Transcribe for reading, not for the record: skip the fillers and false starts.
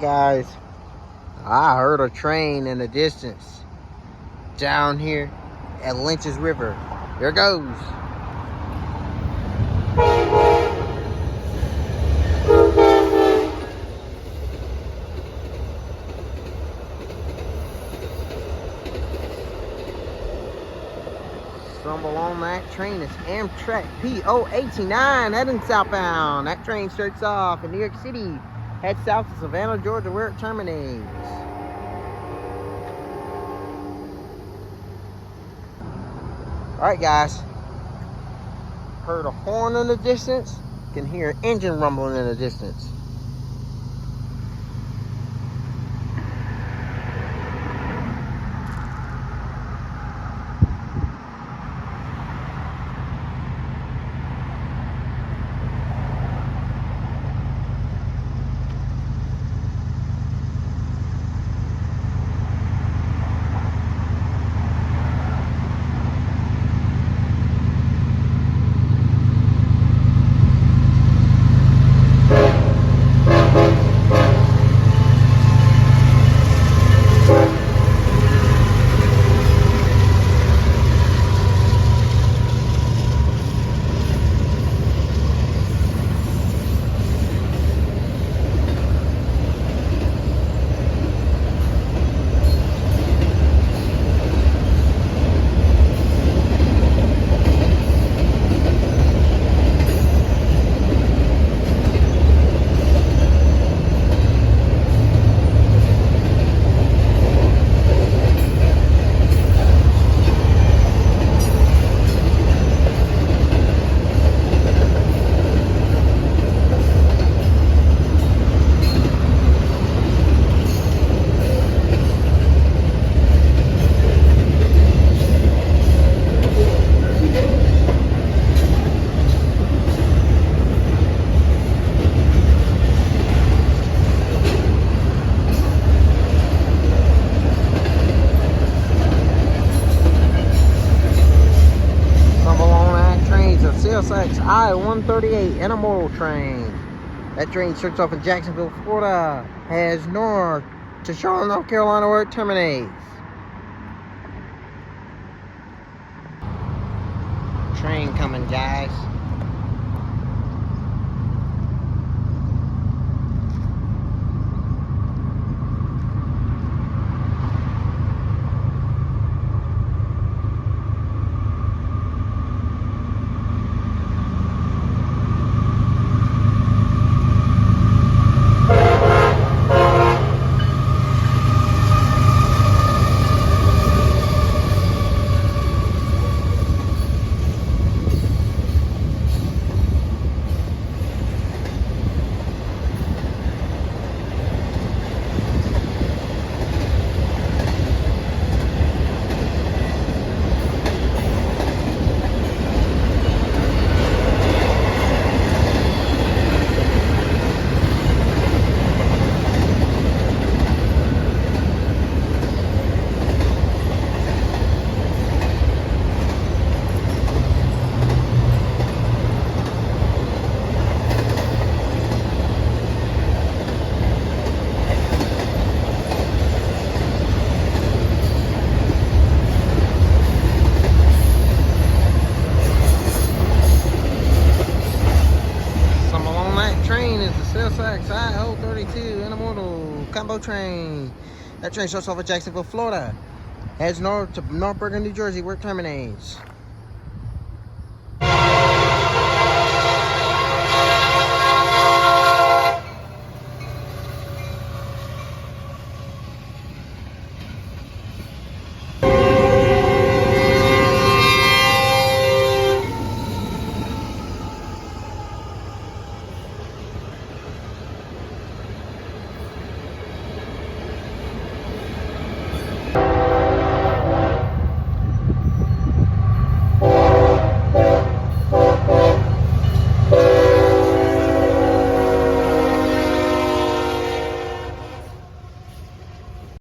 Guys, I heard a train in the distance down here at Lynches River. There it goes. Stumble on that train. It's Amtrak PO89 heading southbound. That train starts off in New York City, heads south to Savannah, Georgia, where it terminates. Alright guys, heard a horn in the distance, can hear an engine rumbling in the distance. I-138 intermodal train. That train starts off in Jacksonville, Florida, heads north to Charlotte, North Carolina, where it terminates. Train coming, guys. I-032 intermodal combo train. That train starts off at Jacksonville, Florida, heads north to North Bergen, New Jersey, where it terminates.